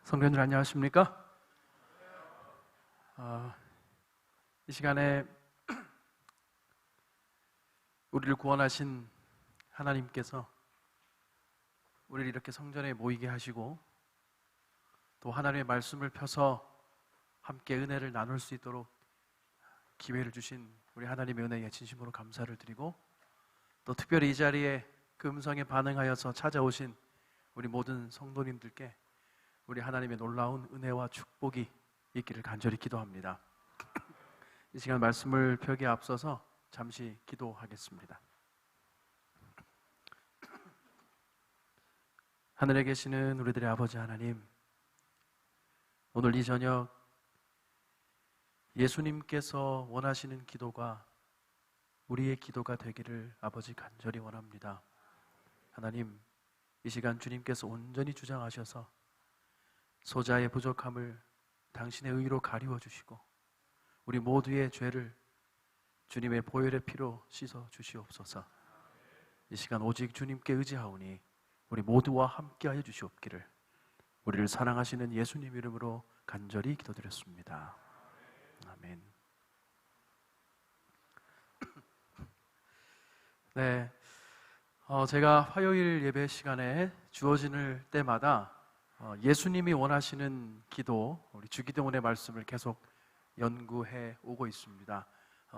성도님들 안녕하십니까? 이 시간에 우리를 구원하신 하나님께서 우리를 이렇게 성전에 모이게 하시고 또 하나님의 말씀을 펴서 함께 은혜를 나눌 수 있도록 기회를 주신 우리 하나님의 은혜에 진심으로 감사를 드리고, 또 특별히 이 자리에 그 음성에 반응하여서 찾아오신 우리 모든 성도님들께 우리 하나님의 놀라운 은혜와 축복이 있기를 간절히 기도합니다. 이 시간 말씀을 펴기에 앞서서 잠시 기도하겠습니다. 하늘에 계시는 우리들의 아버지 하나님, 오늘 이 저녁 예수님께서 원하시는 기도가 우리의 기도가 되기를 아버지 간절히 원합니다. 하나님, 이 시간 주님께서 온전히 주장하셔서 소자의 부족함을 당신의 의로 가리워 주시고 우리 모두의 죄를 주님의 보혈의 피로 씻어 주시옵소서. 이 시간 오직 주님께 의지하오니 우리 모두와 함께하여 주시옵기를 우리를 사랑하시는 예수님 이름으로 간절히 기도드렸습니다. 아멘. 네, 제가 화요일 예배 시간에 주어질 때마다 예수님이 원하시는 기도, 우리 주기도문의 말씀을 계속 연구해 오고 있습니다.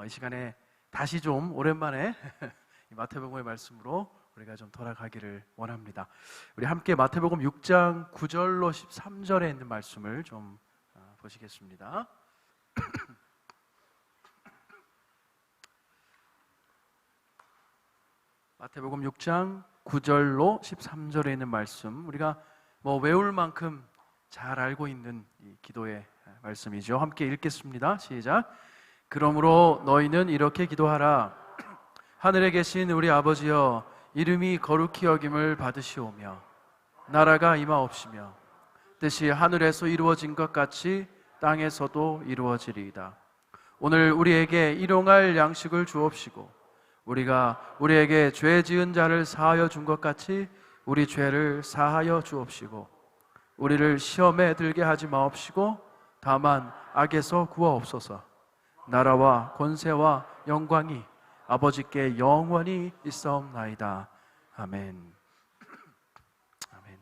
이 시간에 다시 좀 오랜만에 마태복음의 말씀으로 우리가 좀 돌아가기를 원합니다. 우리 함께 마태복음 6장 9절로 13절에 있는 말씀을 좀 보시겠습니다. 마태복음 6장 9절로 13절에 있는 말씀, 우리가 외울 만큼 잘 알고 있는 이 기도의 말씀이죠. 함께 읽겠습니다. 시작. 그러므로 너희는 이렇게 기도하라. 하늘에 계신 우리 아버지여, 이름이 거룩히 여김을 받으시오며 나라가 임하옵시며 뜻이 하늘에서 이루어진 것 같이 땅에서도 이루어지리이다. 오늘 우리에게 일용할 양식을 주옵시고 우리가 우리에게 죄 지은 자를 사하여 준 것 같이 우리 죄를 사하여 주옵시고 우리를 시험에 들게 하지 마옵시고 다만 악에서 구하옵소서. 나라와 권세와 영광이 아버지께 영원히 있사옵나이다. 아멘. 아멘.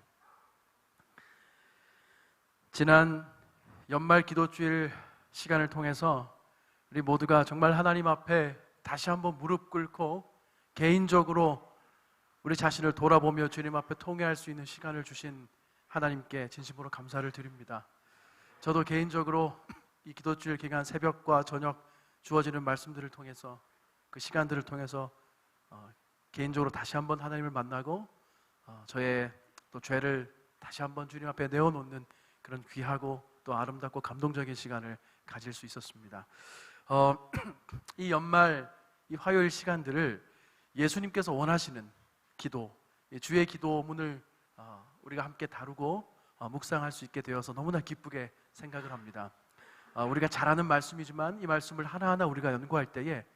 지난 연말 기도주일 시간을 통해서 우리 모두가 정말 하나님 앞에 다시 한번 무릎 꿇고 개인적으로 우리 자신을 돌아보며 주님 앞에 통회할 수 있는 시간을 주신 하나님께 진심으로 감사를 드립니다. 저도 개인적으로 이 기도주일 기간 새벽과 저녁 주어지는 말씀들을 통해서 그 시간들을 통해서 개인적으로 다시 한번 하나님을 만나고 저의 또 죄를 다시 한번 주님 앞에 내어놓는 그런 귀하고 또 아름답고 감동적인 시간을 가질 수 있었습니다. 이 연말 이 화요일 시간들을 예수님께서 원하시는 기도, 주의 기도문을 우리가 함께 다루고 묵상할 수 있게 되어서 너무나 기쁘게 생각을 합니다. 우리가 잘 아는 말씀이지만 이 말씀을 하나하나 우리가 연구할 때에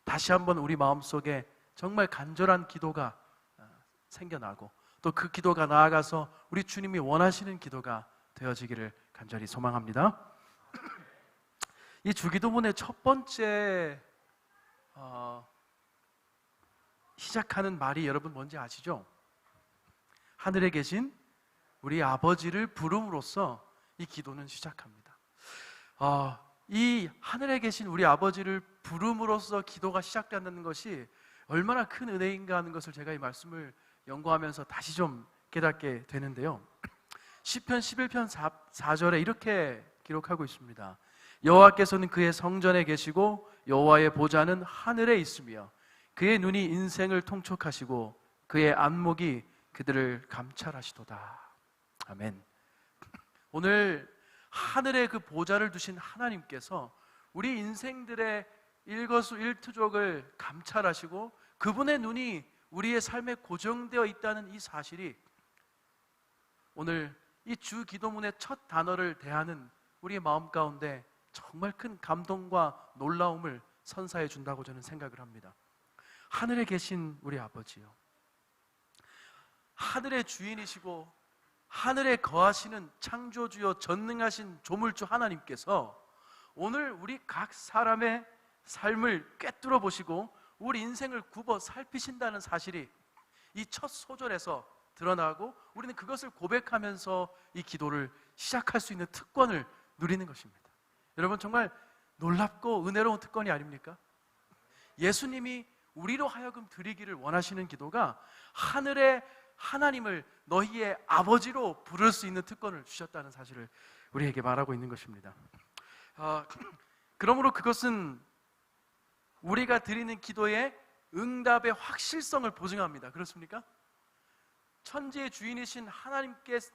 다시 한번 우리 마음속에 정말 간절한 기도가 생겨나고 또 그 기도가 나아가서 우리 주님이 원하시는 기도가 되어지기를 간절히 소망합니다. 이 주기도문의 첫 번째 시작하는 말이 여러분 뭔지 아시죠? 하늘에 계신 우리 아버지를 부름으로써 이 기도는 시작합니다. 이 하늘에 계신 우리 아버지를 부름으로써 기도가 시작된다는 것이 얼마나 큰 은혜인가 하는 것을 제가 이 말씀을 연구하면서 다시 좀 깨닫게 되는데요. 시편 11편 4절에 이렇게 기록하고 있습니다. 여호와께서는 그의 성전에 계시고 여호와의 보좌는 하늘에 있으며 그의 눈이 인생을 통촉하시고 그의 안목이 그들을 감찰하시도다. 아멘. 오늘 하늘에 그 보좌를 두신 하나님께서 우리 인생들의 일거수일투족을 감찰하시고 그분의 눈이 우리의 삶에 고정되어 있다는 이 사실이 오늘 이 주 기도문의 첫 단어를 대하는 우리의 마음 가운데 정말 큰 감동과 놀라움을 선사해 준다고 저는 생각을 합니다. 하늘에 계신 우리 아버지요, 하늘의 주인이시고 하늘에 거하시는 창조주여 전능하신 조물주 하나님께서 오늘 우리 각 사람의 삶을 꿰뚫어 보시고 우리 인생을 굽어 살피신다는 사실이 이 첫 소절에서 드러나고, 우리는 그것을 고백하면서 이 기도를 시작할 수 있는 특권을 누리는 것입니다. 여러분, 정말 놀랍고 은혜로운 특권이 아닙니까? 예수님이 우리로 하여금 드리기를 원하시는 기도가 하늘의 하나님을 너희의 아버지로 부를 수 있는 특권을 주셨다는 사실을 우리에게 말하고 있는 것입니다. 그러므로 그것은 우리가 드리는 기도의 응답의 확실성을 보증합니다. 그렇습니까? 천지의 주인이신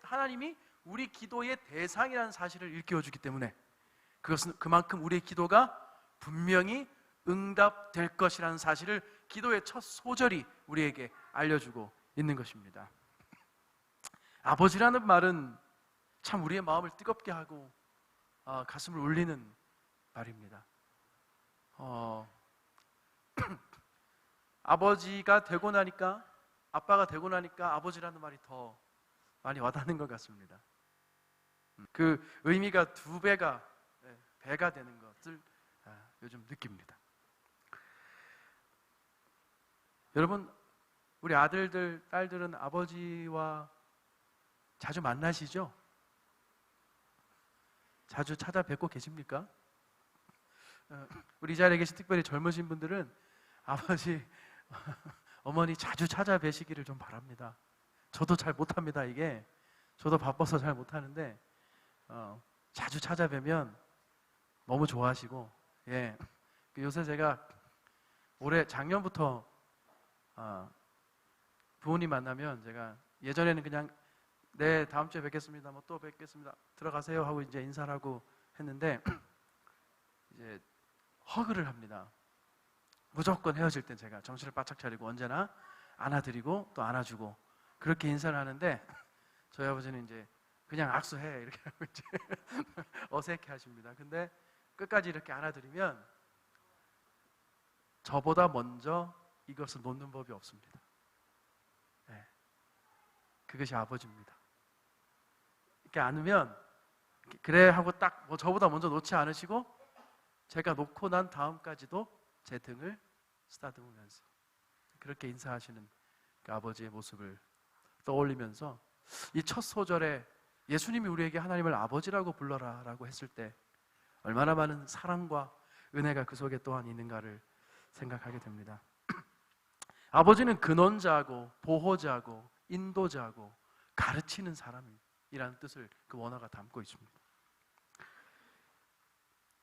하나님이 우리 기도의 대상이라는 사실을 일깨워주기 때문에 그것은 그만큼 우리의 기도가 분명히 응답될 것이라는 사실을 기도의 첫 소절이 우리에게 알려주고 있는 것입니다. 아버지라는 말은 참 우리의 마음을 뜨겁게 하고 가슴을 울리는 말입니다. 아버지가 되고 나니까, 아빠가 되고 나니까 아버지라는 말이 더 많이 와닿는 것 같습니다. 그 의미가 두 배가 되는 것을 요즘 느낍니다. 여러분, 우리 아들들, 딸들은 아버지와 자주 만나시죠? 자주 찾아뵙고 계십니까? 우리 이 자리에 계신 특별히 젊으신 분들은 아버지, 어머니 자주 찾아뵈시기를 좀 바랍니다. 저도 잘 못합니다. 이게 저도 바빠서 잘 못하는데 자주 찾아뵈면 너무 좋아하시고, 요새 제가 올해 작년부터 부모님 만나면 제가 예전에는 그냥 네 다음 주에 뵙겠습니다, 뭐 또 뵙겠습니다, 들어가세요 하고 이제 인사를 하고 했는데 이제 허그를 합니다. 무조건 헤어질 땐 제가 정신을 바짝 차리고 언제나 안아드리고 또 안아주고 그렇게 인사를 하는데 저희 아버지는 이제 그냥 악수해 이렇게 하고 이제 어색해 하십니다. 근데 끝까지 이렇게 안아드리면 저보다 먼저 이것을 놓는 법이 없습니다. 그것이 아버지입니다. 이렇게 안으면 그래 하고 딱 뭐 저보다 먼저 놓지 않으시고 제가 놓고 난 다음까지도 제 등을 쓰다듬으면서 그렇게 인사하시는 그 아버지의 모습을 떠올리면서 이 첫 소절에 예수님이 우리에게 하나님을 아버지라고 불러라 라고 했을 때 얼마나 많은 사랑과 은혜가 그 속에 또한 있는가를 생각하게 됩니다. 아버지는 근원자고 보호자고 인도자고 가르치는 사람이라는 뜻을 그 원어가 담고 있습니다.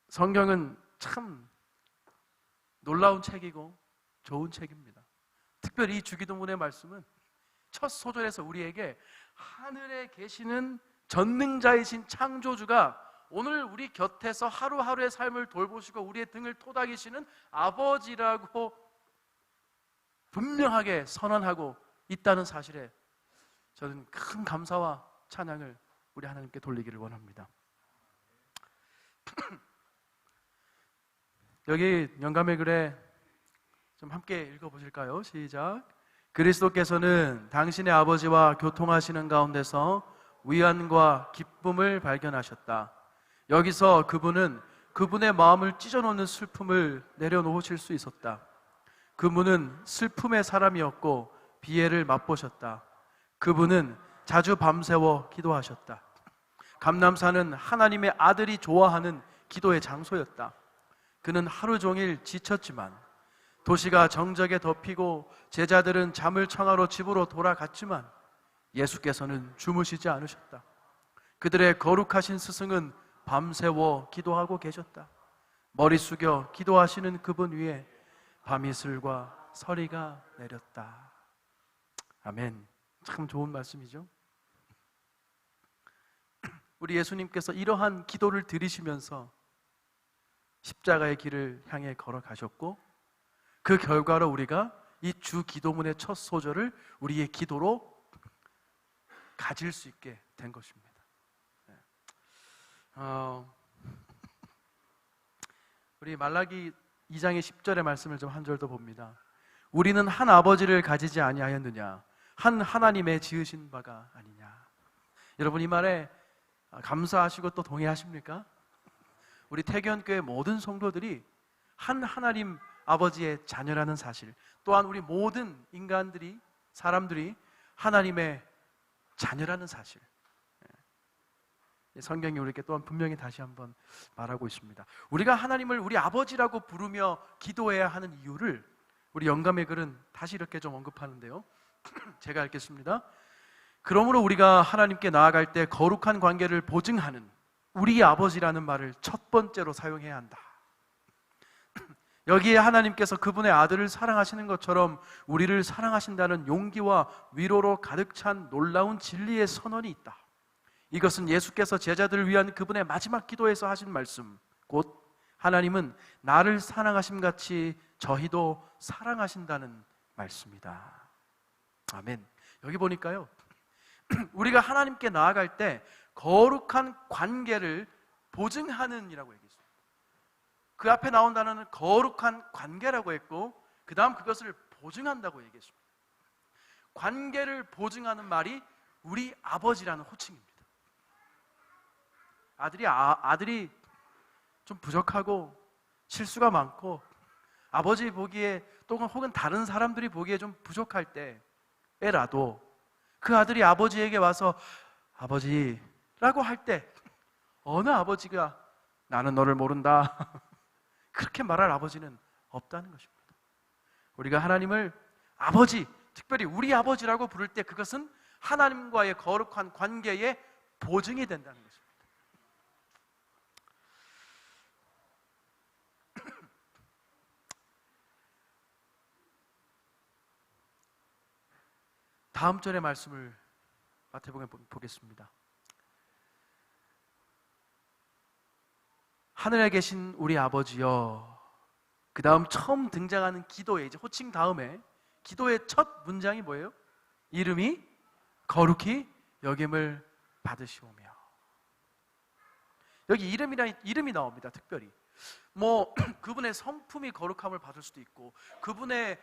성경은 참 놀라운 책이고 좋은 책입니다. 특별히 이 주기도문의 말씀은 첫 소절에서 우리에게 하늘에 계시는 전능자이신 창조주가 오늘 우리 곁에서 하루하루의 삶을 돌보시고 우리의 등을 토닥이시는 아버지라고 분명하게 선언하고 있다는 사실에 저는 큰 감사와 찬양을 우리 하나님께 돌리기를 원합니다. 여기 영감의 글에 좀 함께 읽어보실까요? 시작. 그리스도께서는 당신의 아버지와 교통하시는 가운데서 위안과 기쁨을 발견하셨다. 여기서 그분은 그분의 마음을 찢어놓는 슬픔을 내려놓으실 수 있었다. 그분은 슬픔의 사람이었고 비애를 맛보셨다. 그분은 자주 밤새워 기도하셨다. 감람산은 하나님의 아들이 좋아하는 기도의 장소였다. 그는 하루 종일 지쳤지만 도시가 정적에 덮이고 제자들은 잠을 청하러 집으로 돌아갔지만 예수께서는 주무시지 않으셨다. 그들의 거룩하신 스승은 밤새워 기도하고 계셨다. 머리 숙여 기도하시는 그분 위에 밤이슬과 서리가 내렸다. 아멘. 참 좋은 말씀이죠. 우리 예수님께서 이러한 기도를 드리시면서 십자가의 길을 향해 걸어가셨고 그 결과로 우리가 이 주 기도문의 첫 소절을 우리의 기도로 가질 수 있게 된 것입니다. 우리 말라기 2장의 10절의 말씀을 좀 한 절 더 봅니다. 우리는 한 아버지를 가지지 아니하였느냐? 한 하나님의 지으신 바가 아니냐? 여러분 이 말에 감사하시고 또 동의하십니까? 우리 태교교회 모든 성도들이 한 하나님 아버지의 자녀라는 사실, 또한 우리 모든 인간들이, 사람들이 하나님의 자녀라는 사실, 성경이 우리에게 또한 분명히 다시 한번 말하고 있습니다. 우리가 하나님을 우리 아버지라고 부르며 기도해야 하는 이유를 우리 영감의 글은 다시 이렇게 좀 언급하는데요. 제가 읽겠습니다. 그러므로 우리가 하나님께 나아갈 때 거룩한 관계를 보증하는 우리 아버지라는 말을 첫 번째로 사용해야 한다. 여기에 하나님께서 그분의 아들을 사랑하시는 것처럼 우리를 사랑하신다는 용기와 위로로 가득 찬 놀라운 진리의 선언이 있다. 이것은 예수께서 제자들을 위한 그분의 마지막 기도에서 하신 말씀, 곧 하나님은 나를 사랑하심같이 저희도 사랑하신다는 말씀이다. 아멘. 여기 보니까요, 우리가 하나님께 나아갈 때 거룩한 관계를 보증하는 이라고 얘기했어요. 그 앞에 나온 단어는 거룩한 관계라고 했고, 그 다음 그것을 보증한다고 얘기했습니다. 관계를 보증하는 말이 우리 아버지라는 호칭입니다. 아들이 좀 부족하고 실수가 많고 아버지 보기에 또는 혹은 다른 사람들이 보기에 좀 부족할 때에라도 그 아들이 아버지에게 와서 아버지라고 할 때 어느 아버지가 나는 너를 모른다 그렇게 말할 아버지는 없다는 것입니다. 우리가 하나님을 아버지, 특별히 우리 아버지라고 부를 때 그것은 하나님과의 거룩한 관계의 보증이 된다는 것입니다. 다음 절의 말씀을 마태복음에 보겠습니다. 하늘에 계신 우리 아버지여. 그 다음 처음 등장하는 기도의 이제 호칭 다음에 기도의 첫 문장이 뭐예요? 이름이 거룩히 여김을 받으시오며. 여기 이름이 나옵니다. 특별히 그분의 성품이 거룩함을 받을 수도 있고 그분의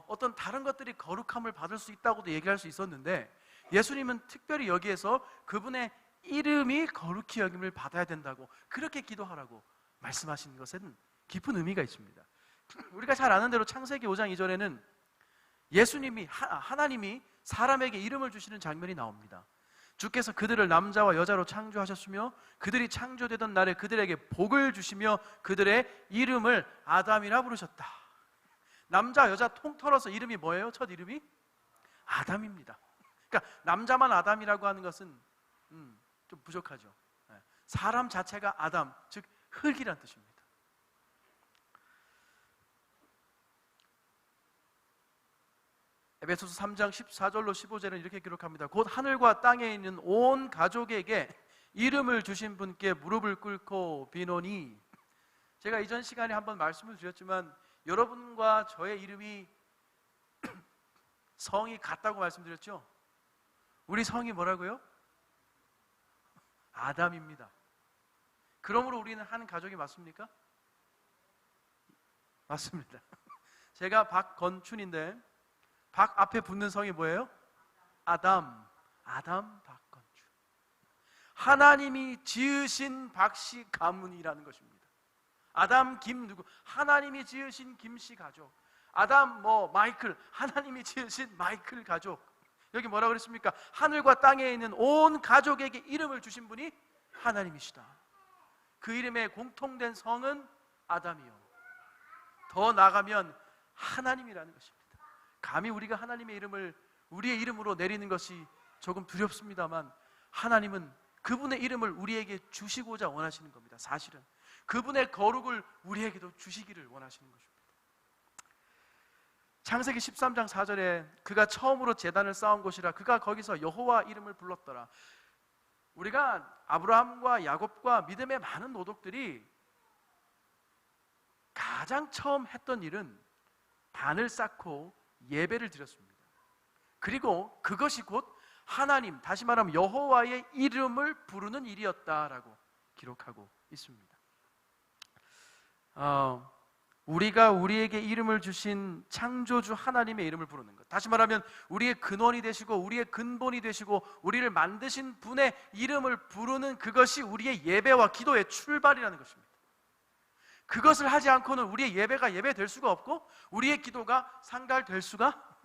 어떤 다른 것들이 거룩함을 받을 수 있다고도 얘기할 수 있었는데, 예수님은 특별히 여기에서 그분의 이름이 거룩히 여김을 받아야 된다고 그렇게 기도하라고 말씀하신 것은 깊은 의미가 있습니다. 우리가 잘 아는 대로 창세기 5장 2절에는 예수님이 하나님이 사람에게 이름을 주시는 장면이 나옵니다. 주께서 그들을 남자와 여자로 창조하셨으며 그들이 창조되던 날에 그들에게 복을 주시며 그들의 이름을 아담이라 부르셨다. 남자 여자 통틀어서 이름이 뭐예요? 첫 이름이 아담입니다. 그러니까 남자만 아담이라고 하는 것은 좀 부족하죠. 사람 자체가 아담, 즉 흙이란 뜻입니다. 에베소서 3장 14절로 15절은 이렇게 기록합니다. 곧 하늘과 땅에 있는 온 가족에게 이름을 주신 분께 무릎을 꿇고 비노니. 제가 이전 시간에 한번 말씀을 드렸지만 여러분과 저의 이름이 성이 같다고 말씀드렸죠? 우리 성이 뭐라고요? 아담입니다. 그러므로 우리는 한 가족이 맞습니까? 맞습니다. 제가 박건춘인데 박 앞에 붙는 성이 뭐예요? 아담, 박건춘. 하나님이 지으신 박씨 가문이라는 것입니다. 아담, 김 누구? 하나님이 지으신 김씨 가족. 아담 마이클, 하나님이 지으신 마이클 가족. 여기 뭐라고 그랬습니까? 하늘과 땅에 있는 온 가족에게 이름을 주신 분이 하나님이시다. 그 이름의 공통된 성은 아담이요. 더 나아가면 하나님이라는 것입니다. 감히 우리가 하나님의 이름을 우리의 이름으로 내리는 것이 조금 두렵습니다만, 하나님은 그분의 이름을 우리에게 주시고자 원하시는 겁니다. 사실은 그분의 거룩을 우리에게도 주시기를 원하시는 것입니다. 창세기 13장 4절에 그가 처음으로 제단을 쌓은 곳이라 그가 거기서 여호와 이름을 불렀더라. 우리가 아브라함과 야곱과 믿음의 많은 노독들이 가장 처음 했던 일은 단을 쌓고 예배를 드렸습니다. 그리고 그것이 곧 하나님, 다시 말하면 여호와의 이름을 부르는 일이었다라고 기록하고 있습니다. 우리가 우리에게 이름을 주신 창조주 하나님의 이름을 부르는 것. 다시 말하면 우리의 근원이 되시고 우리의 근본이 되시고 우리를 만드신 분의 이름을 부르는 그것이 우리의 예배와 기도의 출발이라는 것입니다. 그것을 하지 않고는 우리의 예배가 예배될 수가 없고 우리의 기도가 상달될 수가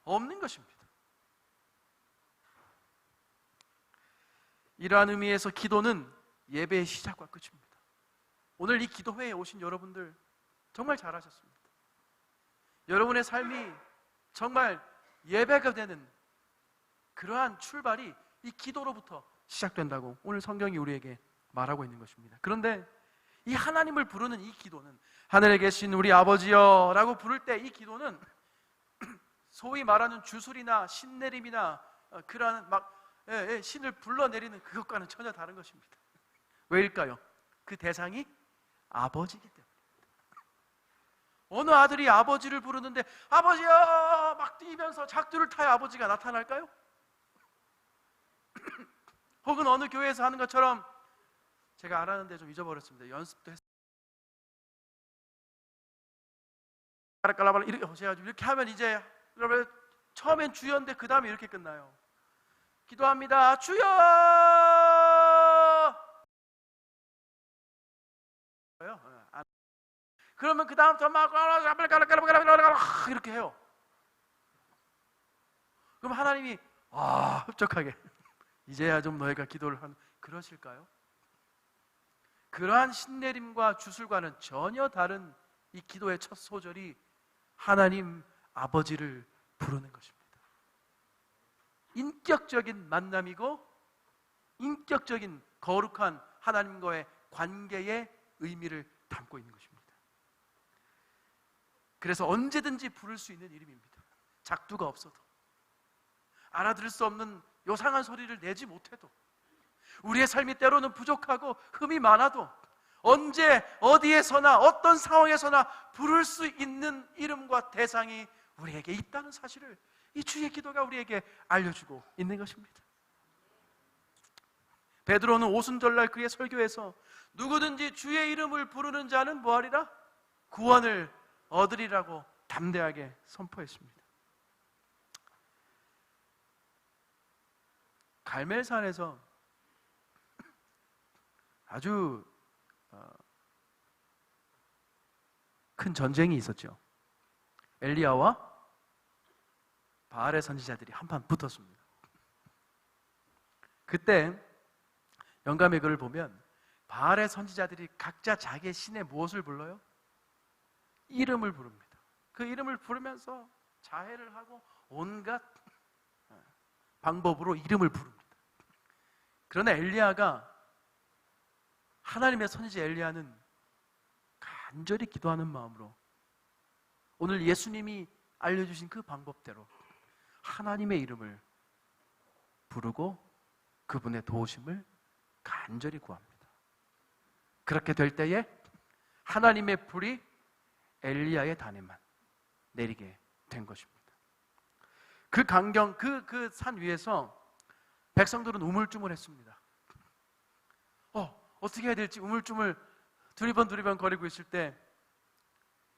없는 것입니다. 이러한 의미에서 기도는 예배의 시작과 끝입니다. 오늘 이 기도회에 오신 여러분들 정말 잘하셨습니다. 여러분의 삶이 정말 예배가 되는 그러한 출발이 이 기도로부터 시작된다고 오늘 성경이 우리에게 말하고 있는 것입니다. 그런데 이 하나님을 부르는 이 기도는, 하늘에 계신 우리 아버지여 라고 부를 때 이 기도는 소위 말하는 주술이나 신내림이나 그러한 신을 불러내리는 그것과는 전혀 다른 것입니다. 왜일까요? 그 대상이 아버지이기 때문에. 어느 아들이 아버지를 부르는데 아버지여 막 뛰면서 작두를 타야 아버지가 나타날까요? 혹은 어느 교회에서 하는 것처럼, 제가 알았는데 좀 잊어버렸습니다. 연습도 했어요. 이렇게 하면 이제 여러분 처음엔 주여인데 그 다음에 이렇게 끝나요. 기도합니다. 주여. 그러면 그 다음부터 막 이렇게 해요. 그럼 하나님이 흡족하게 이제야 좀 너희가 기도를 하는, 그러실까요? 그러한 신내림과 주술과는 전혀 다른 이 기도의 첫 소절이 하나님 아버지를 부르는 것입니다. 인격적인 만남이고 인격적인 거룩한 하나님과의 관계의 의미를 담고 있는 것입니다. 그래서 언제든지 부를 수 있는 이름입니다. 작두가 없어도, 알아들을 수 없는 요상한 소리를 내지 못해도, 우리의 삶이 때로는 부족하고 흠이 많아도 언제 어디에서나 어떤 상황에서나 부를 수 있는 이름과 대상이 우리에게 있다는 사실을 이 주의 기도가 우리에게 알려주고 있는 것입니다. 베드로는 오순절날 그의 설교에서 누구든지 주의 이름을 부르는 자는 뭐하리라? 구원을 얻으리라고 담대하게 선포했습니다. 갈멜산에서 아주 큰 전쟁이 있었죠. 엘리야와 바알의 선지자들이 한판 붙었습니다. 그때 영감의 글을 보면 바알의 선지자들이 각자 자기의 신의 무엇을 불러요? 이름을 부릅니다. 그 이름을 부르면서 자해를 하고 온갖 방법으로 이름을 부릅니다. 그러나 엘리야가, 하나님의 선지자 엘리야는 간절히 기도하는 마음으로 오늘 예수님이 알려주신 그 방법대로 하나님의 이름을 부르고 그분의 도우심을 간절히 구합니다. 그렇게 될 때에 하나님의 불이 엘리야의 단에만 내리게 된 것입니다. 그 강경, 그 산 위에서 백성들은 우물쭈물했습니다. 어떻게 해야 될지 우물쭈물 두리번 거리고 있을 때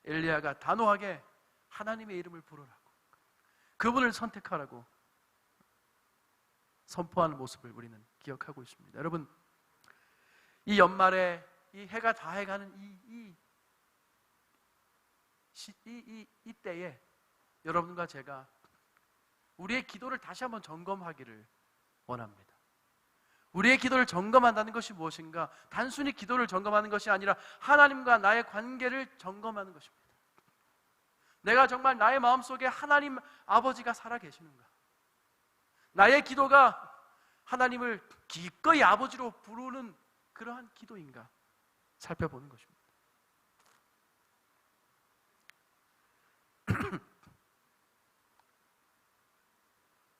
엘리야가 단호하게 하나님의 이름을 부르라고, 그분을 선택하라고 선포하는 모습을 우리는 기억하고 있습니다. 여러분, 이 연말에 이 해가 다해가는 이 때에 여러분과 제가 우리의 기도를 다시 한번 점검하기를 원합니다. 우리의 기도를 점검한다는 것이 무엇인가? 단순히 기도를 점검하는 것이 아니라 하나님과 나의 관계를 점검하는 것입니다. 내가 정말 나의 마음속에 하나님 아버지가 살아계시는가? 나의 기도가 하나님을 기꺼이 아버지로 부르는 그러한 기도인가? 살펴보는 것입니다.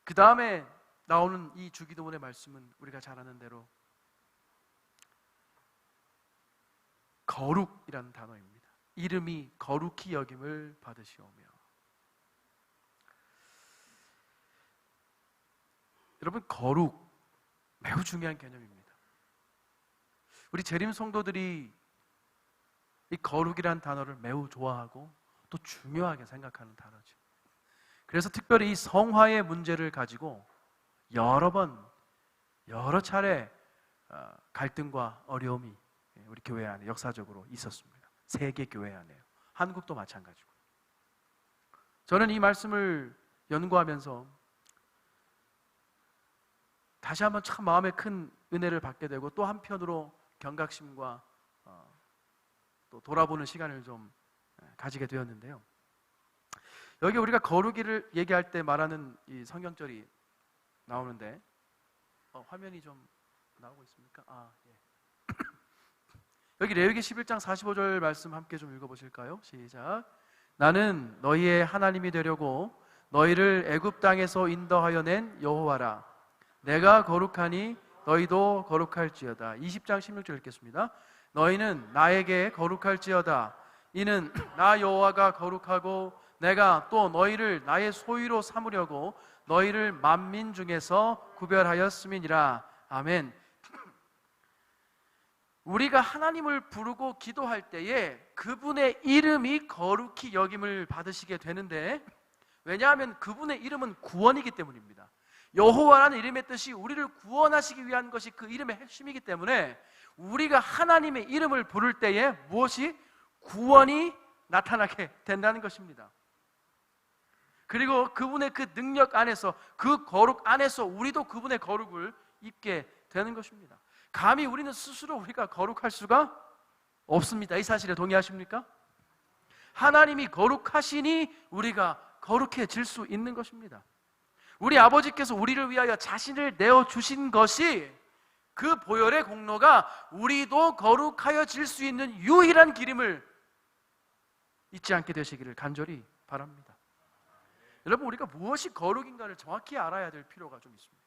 그 다음에 나오는 이 주기도문의 말씀은 우리가 잘 아는 대로 거룩이라는 단어입니다. 이름이 거룩히 여김을 받으시오며. 여러분, 거룩 매우 중요한 개념입니다. 우리 재림 성도들이 이 거룩이란 단어를 매우 좋아하고 또 중요하게 생각하는 단어죠. 그래서 특별히 이 성화의 문제를 가지고 여러 번, 여러 차례 갈등과 어려움이 우리 교회 안에 역사적으로 있었습니다. 세계 교회 안에요. 한국도 마찬가지고. 저는 이 말씀을 연구하면서 다시 한번 참 마음에 큰 은혜를 받게 되고, 또 한편으로 경각심과 또 돌아보는 시간을 좀 가지게 되었는데요. 여기 우리가 거룩이를 얘기할 때 말하는 이 성경절이 나오는데, 화면이 좀 나오고 있습니까? 예. 여기 레위기 11장 45절 말씀 함께 좀 읽어보실까요? 시작. 나는 너희의 하나님이 되려고 너희를 애굽 땅에서 인도하여 낸 여호와라. 내가 거룩하니 너희도 거룩할지어다. 20장 16절 읽겠습니다. 너희는 나에게 거룩할지어다. 이는 나 여호와가 거룩하고 내가 또 너희를 나의 소유로 삼으려고 너희를 만민 중에서 구별하였음이니라. 아멘. 우리가 하나님을 부르고 기도할 때에 그분의 이름이 거룩히 여김을 받으시게 되는데, 왜냐하면 그분의 이름은 구원이기 때문입니다. 여호와라는 이름의 뜻이 우리를 구원하시기 위한 것이 그 이름의 핵심이기 때문에 우리가 하나님의 이름을 부를 때에 무엇이? 구원이 나타나게 된다는 것입니다. 그리고 그분의 그 능력 안에서, 그 거룩 안에서 우리도 그분의 거룩을 입게 되는 것입니다. 감히 우리는 스스로 우리가 거룩할 수가 없습니다. 이 사실에 동의하십니까? 하나님이 거룩하시니 우리가 거룩해질 수 있는 것입니다. 우리 아버지께서 우리를 위하여 자신을 내어주신 것이, 그 보혈의 공로가 우리도 거룩하여질 수 있는 유일한 길임을 잊지 않게 되시기를 간절히 바랍니다. 여러분, 우리가 무엇이 거룩인가를 정확히 알아야 될 필요가 좀 있습니다.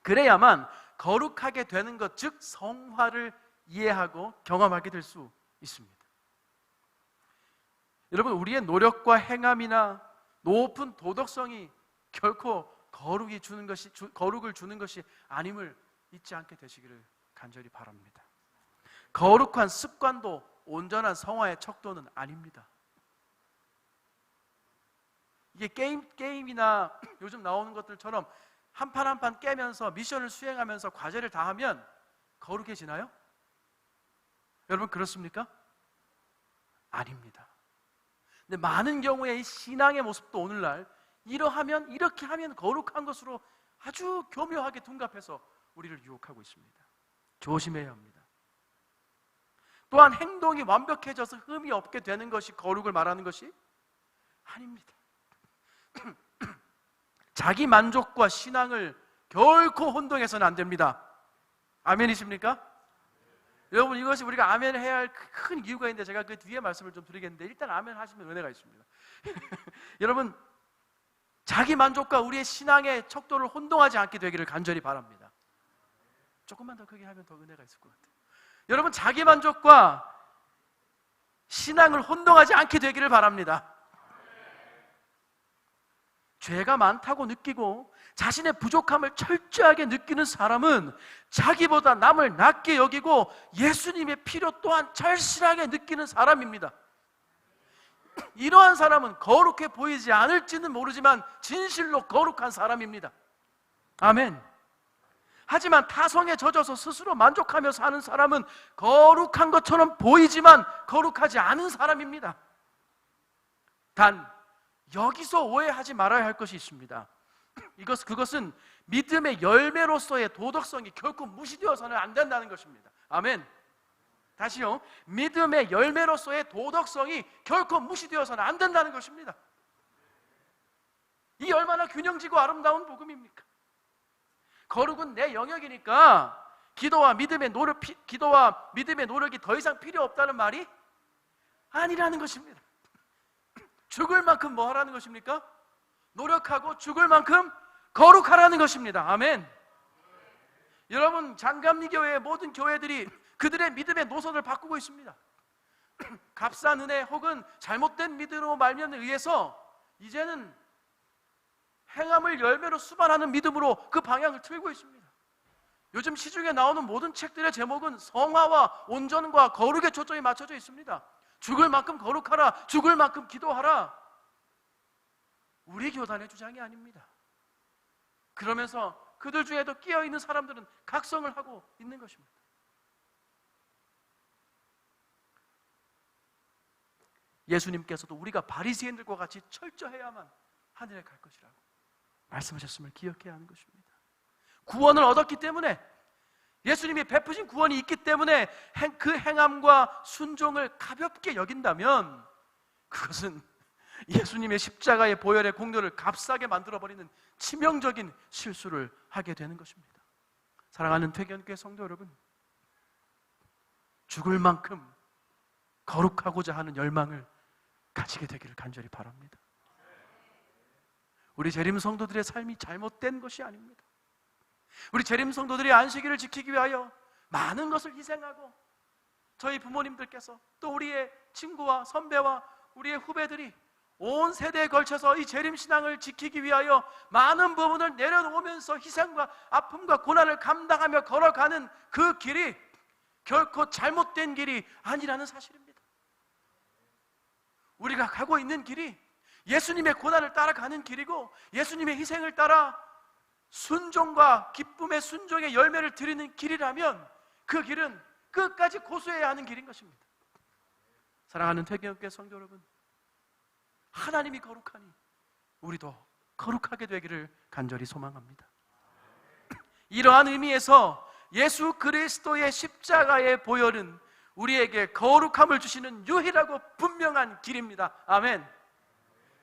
그래야만 거룩하게 되는 것, 즉 성화를 이해하고 경험하게 될 수 있습니다. 여러분, 우리의 노력과 행함이나 높은 도덕성이 결코 거룩을 주는 것이 아님을 잊지 않게 되시기를 간절히 바랍니다. 거룩한 습관도 온전한 성화의 척도는 아닙니다. 이게 게임이나 요즘 나오는 것들처럼 한 판 한 판 깨면서 미션을 수행하면서 과제를 다 하면 거룩해지나요? 여러분, 그렇습니까? 아닙니다. 근데 많은 경우에 이 신앙의 모습도 오늘날 이렇게 하면 거룩한 것으로 아주 교묘하게 둔갑해서 우리를 유혹하고 있습니다. 조심해야 합니다. 또한 행동이 완벽해져서 흠이 없게 되는 것이 거룩을 말하는 것이 아닙니다. 자기 만족과 신앙을 결코 혼동해서는 안 됩니다. 아멘이십니까? 여러분, 이것이 우리가 아멘 해야 할 큰 이유가 있는데 제가 그 뒤에 말씀을 좀 드리겠는데, 일단 아멘 하시면 은혜가 있습니다. 여러분, 자기 만족과 우리의 신앙의 척도를 혼동하지 않게 되기를 간절히 바랍니다. 조금만 더 크게 하면 더 은혜가 있을 것 같아요. 여러분, 자기 만족과 신앙을 혼동하지 않게 되기를 바랍니다. 죄가 많다고 느끼고 자신의 부족함을 철저하게 느끼는 사람은 자기보다 남을 낮게 여기고 예수님의 필요 또한 절실하게 느끼는 사람입니다. 이러한 사람은 거룩해 보이지 않을지는 모르지만 진실로 거룩한 사람입니다. 아멘. 하지만 타성에 젖어서 스스로 만족하며 사는 사람은 거룩한 것처럼 보이지만 거룩하지 않은 사람입니다. 단 여기서 오해하지 말아야 할 것이 있습니다. 그것은 믿음의 열매로서의 도덕성이 결코 무시되어서는 안 된다는 것입니다. 아멘. 다시요. 믿음의 열매로서의 도덕성이 결코 무시되어서는 안 된다는 것입니다. 이게 얼마나 균형지고 아름다운 복음입니까? 거룩은 내 영역이니까 기도와 믿음의 노력이 더 이상 필요 없다는 말이 아니라는 것입니다. 죽을 만큼 뭐 하라는 것입니까? 노력하고 죽을 만큼 거룩하라는 것입니다. 아멘. 여러분, 장감리교회의 모든 교회들이 그들의 믿음의 노선을 바꾸고 있습니다. 값싼 은혜 혹은 잘못된 믿음으로 말미암아 의해서 이제는 행함을 열매로 수반하는 믿음으로 그 방향을 틀고 있습니다. 요즘 시중에 나오는 모든 책들의 제목은 성화와 온전과 거룩에 초점이 맞춰져 있습니다. 죽을 만큼 거룩하라, 죽을 만큼 기도하라. 우리 교단의 주장이 아닙니다. 그러면서 그들 중에도 끼어있는 사람들은 각성을 하고 있는 것입니다. 예수님께서도 우리가 바리새인들과 같이 철저해야만 하늘에 갈 것이라고 말씀하셨음을 기억해야 하는 것입니다. 구원을 얻었기 때문에, 예수님이 베푸신 구원이 있기 때문에 그 행함과 순종을 가볍게 여긴다면 그것은 예수님의 십자가의 보혈의 공로를 값싸게 만들어버리는 치명적인 실수를 하게 되는 것입니다. 사랑하는 퇴견교회 성도 여러분, 죽을 만큼 거룩하고자 하는 열망을 가지게 되기를 간절히 바랍니다. 우리 재림 성도들의 삶이 잘못된 것이 아닙니다. 우리 재림 성도들이 안식일을 지키기 위하여 많은 것을 희생하고, 저희 부모님들께서 또 우리의 친구와 선배와 우리의 후배들이 온 세대에 걸쳐서 이 재림신앙을 지키기 위하여 많은 부분을 내려놓으면서 희생과 아픔과 고난을 감당하며 걸어가는 그 길이 결코 잘못된 길이 아니라는 사실입니다. 우리가 가고 있는 길이 예수님의 고난을 따라가는 길이고, 예수님의 희생을 따라 순종과 기쁨의 순종의 열매를 드리는 길이라면 그 길은 끝까지 고수해야 하는 길인 것입니다. 사랑하는 퇴교교회 성도 여러분, 하나님이 거룩하니 우리도 거룩하게 되기를 간절히 소망합니다. 이러한 의미에서 예수 그리스도의 십자가의 보혈은 우리에게 거룩함을 주시는 유일하고 분명한 길입니다. 아멘.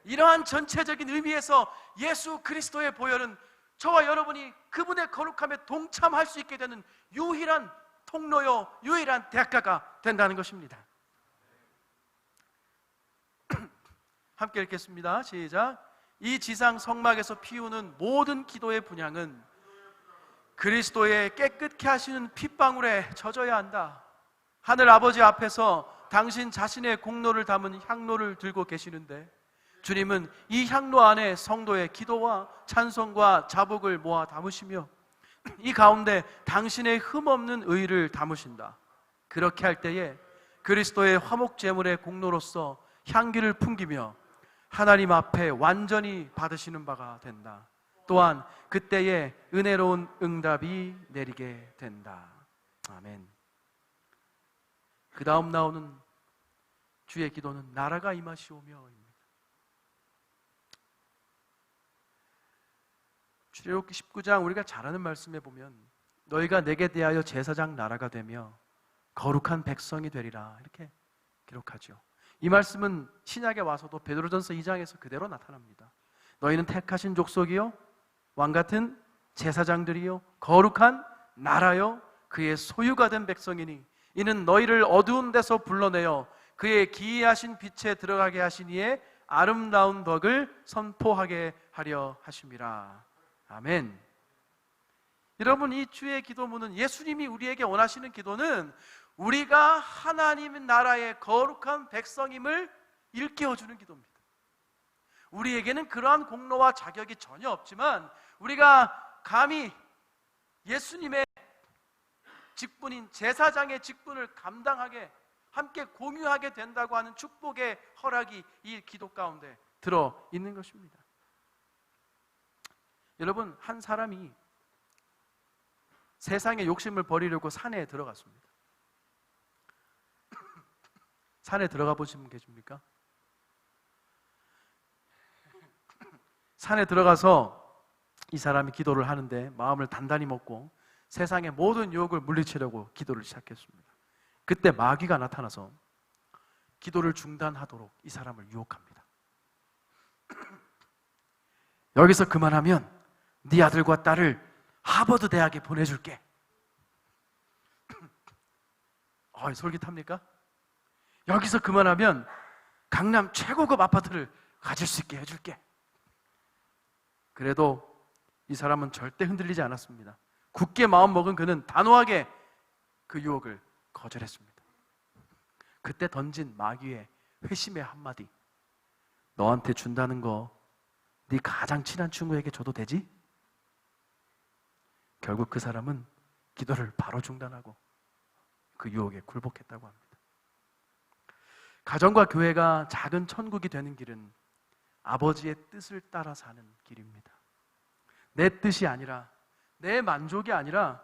이러한 전체적인 의미에서 예수 그리스도의 보혈은 저와 여러분이 그분의 거룩함에 동참할 수 있게 되는 유일한 통로요, 유일한 대가가 된다는 것입니다. 함께 읽겠습니다. 시작. 이 지상 성막에서 피우는 모든 기도의 분향은 그리스도의 깨끗게 하시는 핏방울에 젖어야 한다. 하늘 아버지 앞에서 당신 자신의 공로를 담은 향로를 들고 계시는데, 주님은 이 향로 안에 성도의 기도와 찬송과 자복을 모아 담으시며 이 가운데 당신의 흠없는 의를 담으신다. 그렇게 할 때에 그리스도의 화목제물의 공로로서 향기를 풍기며 하나님 앞에 완전히 받으시는 바가 된다. 또한 그때에 은혜로운 응답이 내리게 된다. 아멘. 그 다음 나오는 주의 기도는 나라가 임하시오며입니다. 출애굽기 19장 우리가 잘 아는 말씀에 보면 너희가 내게 대하여 제사장 나라가 되며 거룩한 백성이 되리라 이렇게 기록하죠. 이 말씀은 신약에 와서도 베드로전서 2장에서 그대로 나타납니다. 너희는 택하신 족속이요 왕같은 제사장들이요 거룩한 나라요 그의 소유가 된 백성이니 이는 너희를 어두운 데서 불러내어 그의 기이하신 빛에 들어가게 하신 이의 아름다운 덕을 선포하게 하려 하심이라. 아멘. 여러분, 이 주의 기도문은, 예수님이 우리에게 원하시는 기도는 우리가 하나님 나라의 거룩한 백성임을 일깨워주는 기도입니다. 우리에게는 그러한 공로와 자격이 전혀 없지만 우리가 감히 예수님의 직분인 제사장의 직분을 감당하게 함께 공유하게 된다고 하는 축복의 허락이 이 기도 가운데 들어 있는 것입니다. 여러분, 한 사람이 세상의 욕심을 버리려고 산에 들어갔습니다. 산에 들어가 보신 분 계십니까? 산에 들어가서 이 사람이 기도를 하는데 마음을 단단히 먹고 세상의 모든 유혹을 물리치려고 기도를 시작했습니다. 그때 마귀가 나타나서 기도를 중단하도록 이 사람을 유혹합니다. 여기서 그만하면 네 아들과 딸을 하버드 대학에 보내줄게. 솔깃합니까? 여기서 그만하면 강남 최고급 아파트를 가질 수 있게 해줄게. 그래도 이 사람은 절대 흔들리지 않았습니다. 굳게 마음먹은 그는 단호하게 그 유혹을 거절했습니다. 그때 던진 마귀의 회심의 한마디, 너한테 준다는 거 네 가장 친한 친구에게 줘도 되지? 결국 그 사람은 기도를 바로 중단하고 그 유혹에 굴복했다고 합니다. 가정과 교회가 작은 천국이 되는 길은 아버지의 뜻을 따라 사는 길입니다. 내 뜻이 아니라, 내 만족이 아니라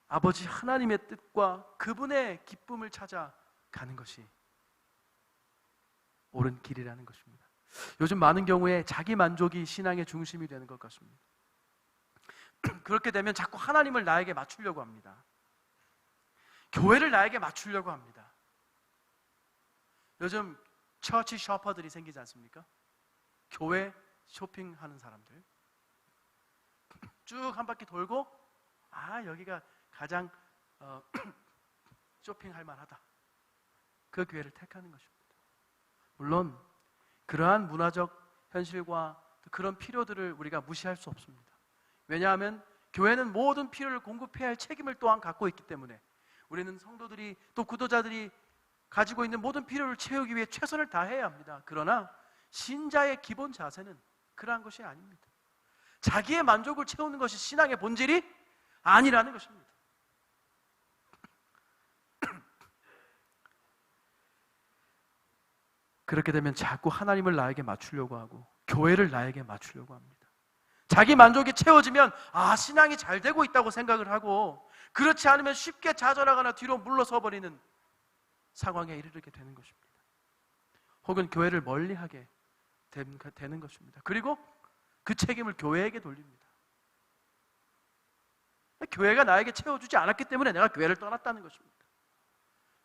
아버지 하나님의 뜻과 그분의 기쁨을 찾아 가는 것이 옳은 길이라는 것입니다. 요즘 많은 경우에 자기 만족이 신앙의 중심이 되는 것 같습니다. 그렇게 되면 자꾸 하나님을 나에게 맞추려고 합니다. 교회를 나에게 맞추려고 합니다. 요즘 처치 쇼퍼들이 생기지 않습니까? 교회 쇼핑하는 사람들 쭉 한 바퀴 돌고, 여기가 가장 쇼핑할 만하다, 그 교회를 택하는 것입니다. 물론 그러한 문화적 현실과 그런 필요들을 우리가 무시할 수 없습니다. 왜냐하면 교회는 모든 필요를 공급해야 할 책임을 또한 갖고 있기 때문에 우리는 성도들이, 또 구도자들이 가지고 있는 모든 필요를 채우기 위해 최선을 다해야 합니다. 그러나 신자의 기본 자세는 그러한 것이 아닙니다. 자기의 만족을 채우는 것이 신앙의 본질이 아니라는 것입니다. 그렇게 되면 자꾸 하나님을 나에게 맞추려고 하고 교회를 나에게 맞추려고 합니다. 자기 만족이 채워지면 신앙이 잘 되고 있다고 생각을 하고, 그렇지 않으면 쉽게 좌절하거나 뒤로 물러서 버리는 상황에 이르게 되는 것입니다. 혹은 교회를 멀리하게 되는 것입니다. 그리고 그 책임을 교회에게 돌립니다. 교회가 나에게 채워주지 않았기 때문에 내가 교회를 떠났다는 것입니다.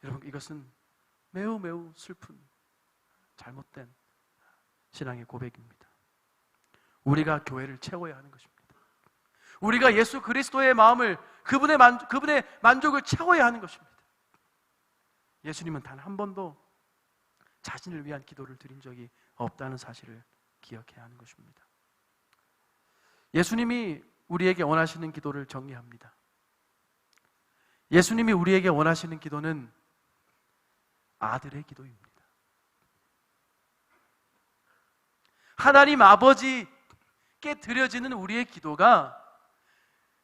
여러분, 이것은 매우 매우 슬픈 잘못된 신앙의 고백입니다. 우리가 교회를 채워야 하는 것입니다. 우리가 예수 그리스도의 마음을, 그분의 만족을 채워야 하는 것입니다. 예수님은 단 한 번도 자신을 위한 기도를 드린 적이 없다는 사실을 기억해야 하는 것입니다. 예수님이 우리에게 원하시는 기도를 정리합니다. 예수님이 우리에게 원하시는 기도는 아들의 기도입니다. 하나님 아버지께 드려지는 우리의 기도가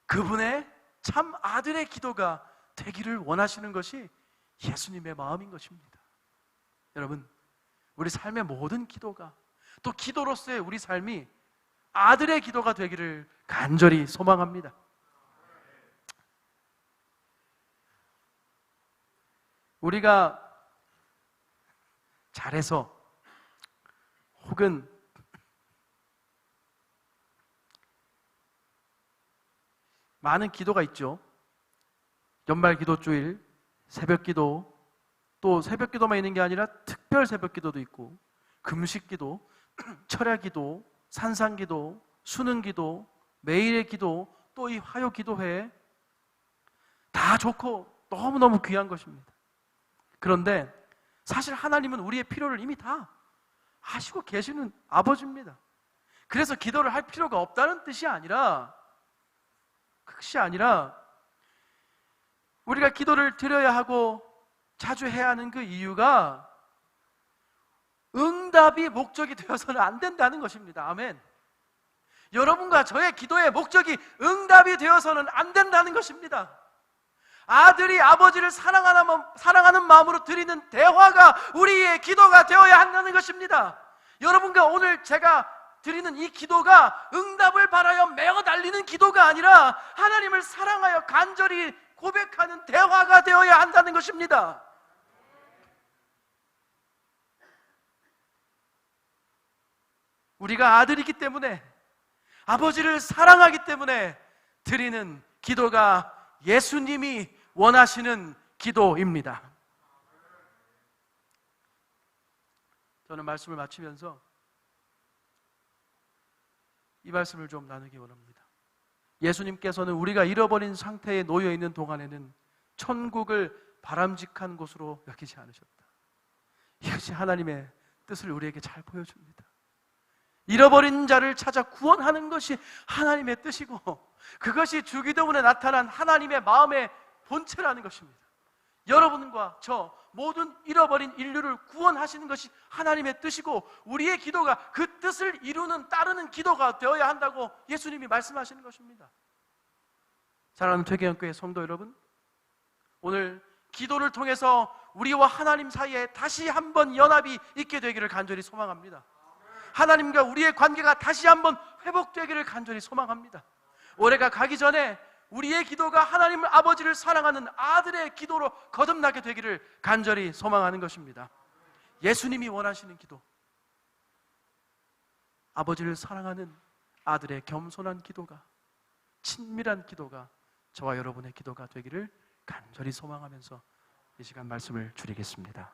그분의 참 아들의 기도가 되기를 원하시는 것이 예수님의 마음인 것입니다. 여러분, 우리 삶의 모든 기도가, 또 기도로서의 우리 삶이 아들의 기도가 되기를 간절히 소망합니다. 우리가 잘해서 혹은 많은 기도가 있죠. 연말 기도주일, 새벽 기도, 또 새벽 기도만 있는 게 아니라 특별 새벽 기도도 있고, 금식 기도, 철야 기도, 산상 기도, 수능 기도, 매일의 기도, 또 이 화요 기도회, 다 좋고 너무너무 귀한 것입니다. 그런데 사실 하나님은 우리의 필요를 이미 다 아시고 계시는 아버지입니다. 그래서 기도를 할 필요가 없다는 뜻이 아니라, 우리가 기도를 드려야 하고 자주 해야 하는 그 이유가 응답이 목적이 되어서는 안 된다는 것입니다. 아멘. 여러분과 저의 기도의 목적이 응답이 되어서는 안 된다는 것입니다. 아들이 아버지를 사랑하는 마음으로 드리는 대화가 우리의 기도가 되어야 한다는 것입니다. 여러분과 오늘 제가 드리는 이 기도가 응답을 바라여 매어 달리는 기도가 아니라 하나님을 사랑하여 간절히 고백하는 대화가 되어야 한다는 것입니다. 우리가 아들이기 때문에, 아버지를 사랑하기 때문에 드리는 기도가 예수님이 원하시는 기도입니다. 저는 말씀을 마치면서 이 말씀을 좀 나누기 원합니다. 예수님께서는 우리가 잃어버린 상태에 놓여 있는 동안에는 천국을 바람직한 곳으로 여기지 않으셨다. 이것이 하나님의 뜻을 우리에게 잘 보여줍니다. 잃어버린 자를 찾아 구원하는 것이 하나님의 뜻이고, 그것이 주기도문에 나타난 하나님의 마음의 본체라는 것입니다. 여러분과 저 모든 잃어버린 인류를 구원하시는 것이 하나님의 뜻이고, 우리의 기도가 그 뜻을 이루는, 따르는 기도가 되어야 한다고 예수님이 말씀하시는 것입니다. 사랑하는 퇴계연교회 성도 여러분, 오늘 기도를 통해서 우리와 하나님 사이에 다시 한번 연합이 있게 되기를 간절히 소망합니다. 하나님과 우리의 관계가 다시 한번 회복되기를 간절히 소망합니다. 올해가 가기 전에 우리의 기도가 하나님 아버지를 사랑하는 아들의 기도로 거듭나게 되기를 간절히 소망하는 것입니다. 예수님이 원하시는 기도, 아버지를 사랑하는 아들의 겸손한 기도가, 친밀한 기도가 저와 여러분의 기도가 되기를 간절히 소망하면서 이 시간 말씀을 줄이겠습니다.